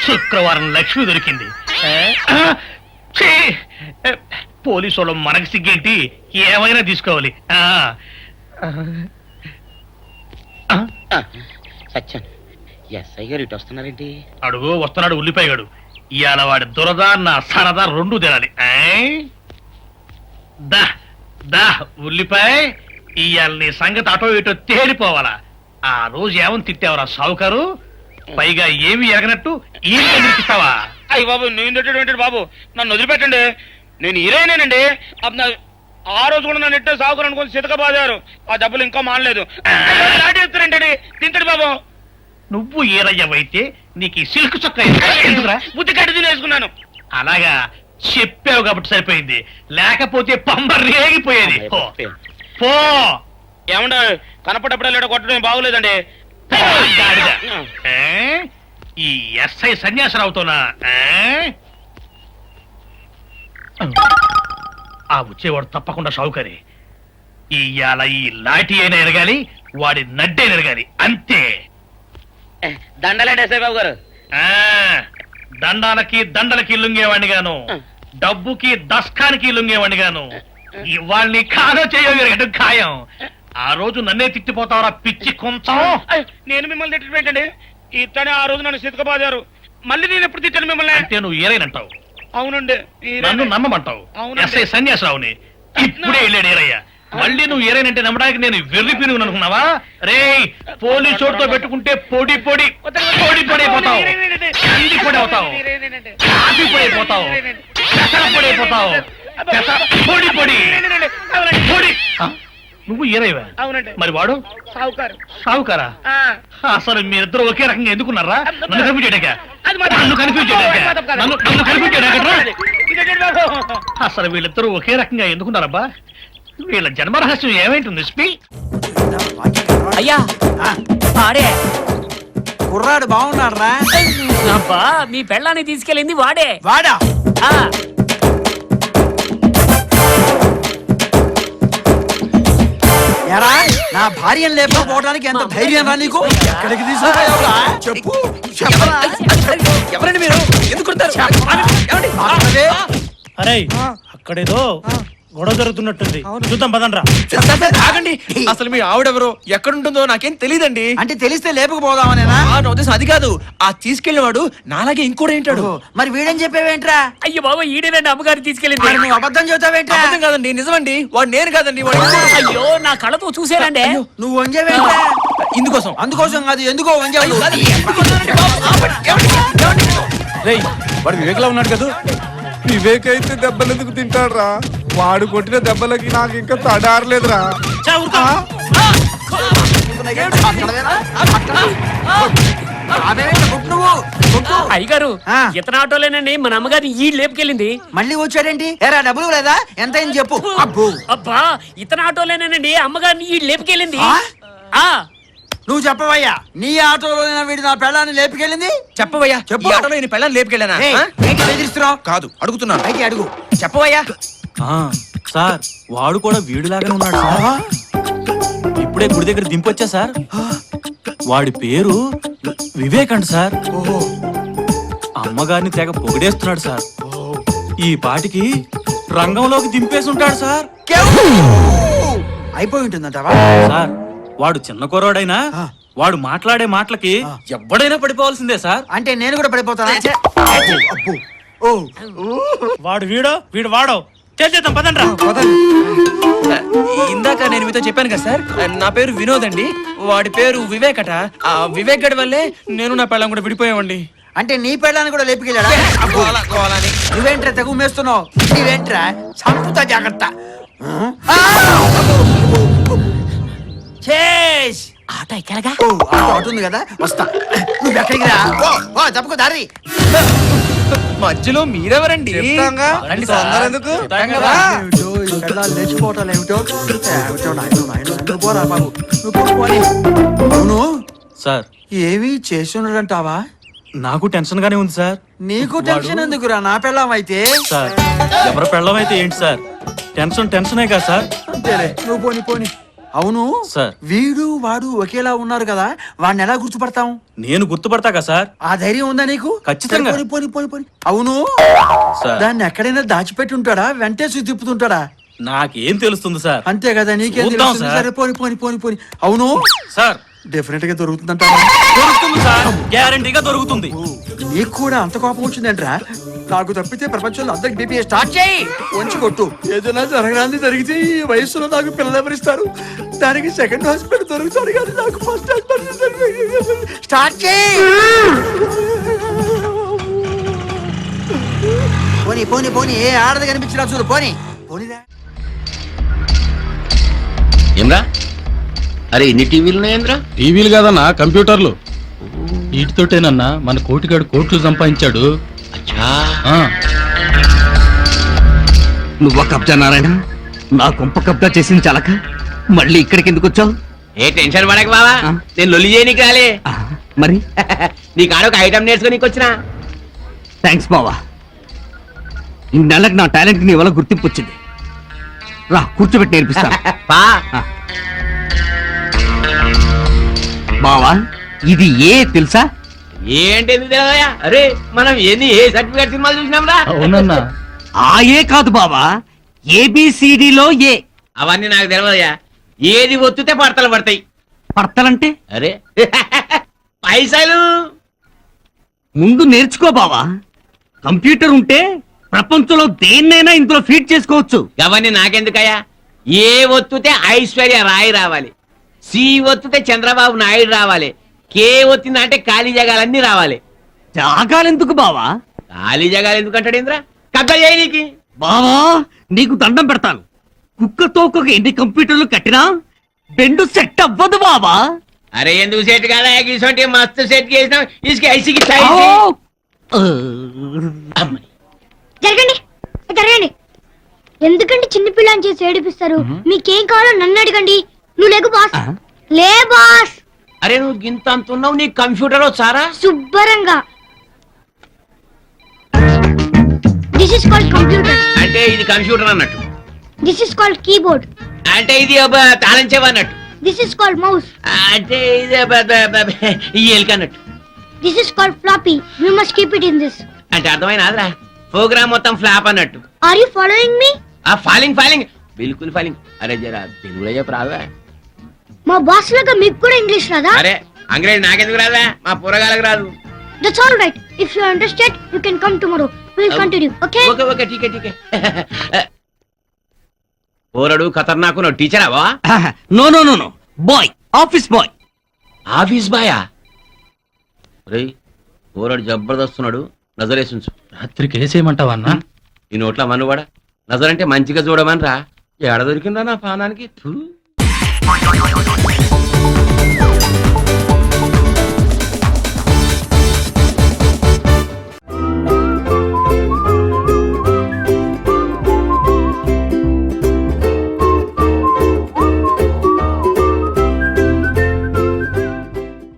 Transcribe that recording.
శుక్రవారం లక్ష్మి దొరికింది. పోలీసు వాళ్ళు మనకి సిగ్గేంటి, ఏమైనా తీసుకోవాలి. సత్యం ఎస్ఐ గారు ఇటు వస్తున్నారేంటి? అడుగు వస్తున్నాడు ఉల్లిపాయగాడు. ఇవాళ వాడి దురద నా సరదా రెండు తినాలి. దా దా ఉల్లిపాయ, ఇవాళ నీ సంగతి అటో ఇటో తేలిపోవాలా. ఆ రోజు ఏమని తిట్టావరా సావుకారు, పైగా ఏమి ఎరగనట్టు ఈ నిర్పిస్తావా? అయ్యి బాబు నేను తిట్టేటువంటి బాబు, నన్ను వదిలిపెట్టండి. నేను హీరోయినేనండి. ఆ రోజు కూడా నన్ను ఇట్టే సాగుకుని అనుకుని సితకబాదారు. ఆ డబ్బులు ఇంకా మానలేదు. లాడేస్తారంటే తింటాడు బాబు. నువ్వు ఏరయ్యవైతే నీకు ఈ సిల్క్ చొక్క ఎందుకురా? బుద్ధి కట్టి తినేసుకున్నాను. అలాగా చెప్పావు కాబట్టి సరిపోయింది, లేకపోతే పంబ రేగిపోయేది. పో. ఏమంటా కనపడప్పుడే లేట కొట్టడం బాగోలేదండి. ఈ ఎస్ఐ సన్యాసరావుతోనా? ఆ వచ్చేవాడు తప్పకుండా షావుకరి. ఇవాళ ఈ లాఠీ అయినా ఎరగాలి, వాడి నడ్డే ఎరగాలి, అంతే. దండలేండి ఎస్ఐ బాబు గారు. దండాలకి దండలకి లొంగేవాడిని గాను, డబ్బుకి దస్కానికి లొంగేవాడిని గాను. ఇవాళ్ళని కాదో చేయగలిగడం ఖాయం. ఆ రోజు నన్నే తిట్టిపోతావరా పిచ్చి కొంచెం. నేను మిమ్మల్ని తిట్టండి. ఇతనే ఆ రోజు నన్ను సితకబాదారు. మళ్ళీ నేను ఎప్పుడు తిట్టాను మిమ్మల్ని? అంటే నువ్వు ఏరైనంటావు. అవునండి, నన్ను నమ్మమంటావు. ఎస్ఐ సన్యాసరావుని ఇప్పుడే వెళ్ళాడు ఏరయ్య. మళ్ళీ నువ్వు ఏరైనంటే నమ్మడానికి నేను వెర్రి పినుగు అనుకున్నావా? రే పోలీసు చోటుతో పెట్టుకుంటే పొడి పొడి పొడి పొడి అయిపోతావు, కంది పొడి అవుతావు, కాఫీ పొడి అయిపోతావు, పెసర పొడి అయిపోతావు, పొడి పొడి పొడి. నువ్వు ఏరైవా? అవునండి. మరి వాడు సావుకారు. సావుకారా? అసలు మీరిద్దరు ఒకే రకంగా ఎందుకున్నారా? నన్ను కన్ఫ్యూజ్ చేయడాక, నన్ను కన్ఫ్యూజ్ చేయడాక, నన్ను కన్ఫ్యూజ్ చేయడాక. అసలు వీళ్ళిద్దరూ ఒకే రకంగా ఎందుకున్నారబ్బా? వీళ్ళ జన్మరహస్యం ఏమైంటుంది? అయ్యా ఆడే కుర్రాడు బాగున్నాడు రా. అబ్బా మీ పెళ్ళాన్ని తీసుకెళ్ళింది వాడే. వాడా? ఎరా నా భార్యను లేకపోవడానికి ఎంత ధైర్యం రా నీకు? ఎక్కడికి తీసుకురా చెప్పు. ఎవరండి మీరు? ఎందుకు అరే అక్కడేదో గొడవ జరుగుతున్నట్టుంది, చూద్దాం పదండ్రా. ఆగండి, అసలు మీ ఆవిడెవరో ఎక్కడుంటుందో నాకేం తెలియదండి. అంటే తెలిస్తే లేపుకుపోదామనేనా? అది కాదు, ఆ తీసుకెళ్లినవాడు నాలాగే ఇంకోటి ఏంటాడు. మరి వీడని చెప్పేవేంట్రా? అయ్యో బాబా ఈడేనండి అమ్మగారు తీసుకెళ్ళింది. మరి నువ్వు అబద్ధం చెబుతావేంట్రా? అబద్ధం కాదండి, నిజమండి. వాడు నేను కాదండి, వాడు అయ్యో నా కళ్ళతో చూసానండి. నువ్వు వంజేవేంట్రా? ఇందుకోసం. అందుకోసం కాదు, ఎందుకో వంజావు. వాడు వివేక్లా ఉన్నాడు కదా. వివేక్ అయితే దెబ్బలు ఎందుకు తింటాడురా? వాడు కొట్టిన దెబ్బలకి నాకు ఇంకా తడారలేదురా. అయ్యగారు ఇతను ఆటోలేనండి మన అమ్మగారిని ఈ లేపుకెళ్ళింది. మళ్ళీ వచ్చాడేంటి? ఎరా డబ్బులు లేదా? ఎంత అయింది చెప్పు. అబ్బా ఇతను ఆటోలేనండి అమ్మగారిని ఈ లేపుకెళ్ళింది. నువ్వు చెప్పవయ్యా, నీ ఆటోలో వీడు నా పెళ్ళాన్ని లేపుకెళ్ళింది? చెప్పవయ్యా, చెప్పు. ఆటోలో నేను పెళ్ళాన్ని లేపుకెళ్ళానా? బెదిరిస్తున్నావు? కాదు, అడుగుతున్నాను. అయితే అడుగు. చెప్పవయ్యా. సార్ వాడు కూడా వీడిలాగానే ఉన్నాడు సార్. ఇప్పుడే గుడి దగ్గర దింపొచ్చా సార్. వాడి పేరు వివేక్ అంట సార్. అమ్మగారిని తెగ పొగిడేస్తున్నాడు సార్. ఈ పాటికి రంగంలోకి దింపేసి ఉంటాడు సార్. అయిపోయి ఉంటుందంటావా? సార్ వాడు చిన్న కుర్రాడైనా వాడు మాట్లాడే మాటలకి ఎవడైనా పడిపోవాల్సిందే సార్. అంటే నేను కూడా పడిపోతానా? వాడు వీడు వాడో చేద్దాం పదండ్రా. ఇందాక నేను మీతో చెప్పాను కదా సార్, నా పేరు వినోద్ అండి, వాడి పేరు వివేక్ అట. ఆ వివేక్ గడి వల్లే నేను నా పెళ్ళం కూడా విడిపోయామండి. అంటే నీ పెళ్ళాన్ని కూడా లేపుకెళ్ళాడా? నువ్వేంట్రా తెగు మేస్తున్నావు? నీవేంట్రా సంపుతా జాగ్రత్త. ఆటో ఎక్కడగా? ఆటో ఉంది కదా, వస్తా. నువ్వు ఎక్కడికి రా? తప్పుకో దారి. మధ్యలో మీరెవరండి? లేచిపోవటాలు ఏమిటో అవును సార్ ఏవి చేసి ఉండడంటావా? నాకు టెన్షన్ గానే ఉంది సార్. నీకు టెన్షన్ ఎందుకురా, నా పెళ్ళాం అయితే. సార్ ఎవరి పెళ్ళం అయితే ఏంటి సార్, టెన్షనే కదా సార్. అంతేలే, నువ్వు పోని పోని. అవును సార్. వీడు వాడు ఒకేలా ఉన్నారు కదా, వాడిని ఎలా గుర్తుపడతాం? నేను గుర్తుపడతా కదా సార్. ఆ ధైర్యం ఉందా నీకు? ఖచ్చితంగా. పోని పోని పోని పోని. అవును సార్. దాన్ని ఎక్కడైనా దాచిపెట్టి ఉంటాడా, వెంటేసి తిప్పుతుంటాడా? నాకేం తెలుస్తుంది సార్. అంతే కదా, నీకేం చూద్దాం తెలుస్తుంది? సార్. సరే పోని పోని పోని పోని. అవును సార్ డెఫినెట్ గా దొరుకుతుందంట. దొరుకుతుంది సార్, గ్యారంటీగా దొరుకుతుంది. నీకు కూడా అంత కోపం వచ్చిందంట్రా? నాకు తప్పితే ప్రపంచంలో అందరికి బీపీ స్టార్ట్ చేయి, వంచి కొట్టు. ఏదైనా జరగడానికి జరిగితే ఈ వయసులో నాకు పిల్లలు ఎవరిస్తారు? దానికి సెకండ్ హాస్పిటల్ దొరుకుతాడు కానీ నాకు ఫస్ట్ హాస్పిటల్. స్టార్ట్ చేయి. పోనీ పోనీ పోనీ, ఏ ఆడది కనిపించినా చూడు. పోనీ పోనీరా. ఏమ్రా, అరే ఇన్ని టీవీలు ఉన్నాయేంద్రా? టీవీలు కాదన్నా, కంప్యూటర్లు. వీటితోటేనన్నా మన కోటిగాడు కోట్లు సంపాదించాడు. అచ్చా, ఆ, నువ్వు కబ్జా నారాయణ, నా కొంప కబ్జా చేసింది చాలక మళ్ళీ ఇక్కడికి ఎందుకు వచ్చావు? ఏ టెన్షన్ పడక బావా, నేను లొల్లి చేయనీకి రాలే. మరి నీ కాడ ఒక ఐటమ్ నేర్చుకోనీకి వచ్చినా. థ్యాంక్స్ బావా, ఈ నెలకు నా టాలెంట్ నీ వల్ల గుర్తింపు వచ్చింది. రా కూర్చోబెట్టి నేర్పిస్తా. పా బావా ఇది ఏ తెలుసా? ఏంటి ఎందుకు తెలియదయ్యా? అరే మనం ఏ సర్టిఫికేట్ సినిమాలు చూసినాం రా. అవునన్నా. ఆ ఏ కాదు బావా, ఏబిసిడిలో ఏ. అవన్నీ నాకు తెలియదయ్యా. ఏది ఒత్తుతే పడతలు పడతాయి. పడతలంటే అరే పైసలు ముందు నేర్చుకో బావా. కంప్యూటర్ ఉంటే ప్రపంచంలో దేన్నైనా ఇందులో ఫీడ్ చేసుకోవచ్చు. అవన్నీ నాకెందుకయ్యా? ఏ ఒత్తుతే ఐశ్వర్య రాయ్ రావాలి, సి ఒత్తుతే చంద్రబాబు నాయుడు రావాలి, కే ఒత్తిందంటే ఖాళీ జగాలన్నీ రావాలి. జాగాలెందుకు బావా? ఖాళీ జగాలు ఎందుకంటాడు ఇంద్ర? కబ్జా చేయనీకి. బావా నీకు దండం పెడతాను, కుక్కతో ఒక ఎన్ని కంప్యూటర్లు కట్టినా బెండు సెట్ అవ్వదు బావా. అరే ఎందుకు సెట్ కాదా? ఇటువంటి మస్తు సెట్ చేసినాం. ఇసుక ఐసికి జరగండి జరగండి. ఎందుకంటే చిన్న పిల్లని చేసి ఏడిపిస్తారు? మీకేం కావాలో నన్ను అడగండి. నువ్వు లేకు బాస్. లే బాస్. అరే నువ్వు గింత అంటున్నావు, నీ కంప్యూటర్ సారా శుభ్రంగా. This is called computer. అంటే ఇది కంప్యూటర్ అన్నట్టు. This is called keyboard. అంటే ఇది తాళం చెవి అన్నట్టు. This is called mouse. అంటే ఇది ఈ ఎలుక అన్నట్టు. This is called floppy. You must keep it in this. అంటే అర్థమైనాదిరా? ప్రోగ్రామ్ మొత్తం ఫ్లాప్ అన్నట్టు. ఆర్ యు ఫాలోయింగ్ మీ? ఆ ఫాలింగ్ ఫాలింగ్ బిల్కుల్ ఫాలింగ్. అరే జరా తెలుగులో చెప్పు రాదా? మా బాస్ లాగా మీకు కూడా ఇంగ్లీష్ రాదా? అరే అంగ్రేజీ నాకెందుకు రాదా? మా పూరగాలకు రాదు. That's all right. If you are interested, you can come tomorrow. We'll continue. Okay? Okay okay ఠీకే ఠీకే. పోరడు ఖతర్నాకు టీచర్ అవా? No no no no, boy, office boy. Office బాయా? రే పోరడు జబర్దస్తున్నాడు, నజరేసుంచు. రాత్రికి వేసేయమంటావా అన్నా? ఈ నోట్ల మనువాడ నజరంటే మంచిగా చూడమని రా. ఏడ దొరికిందా నా పానానికి?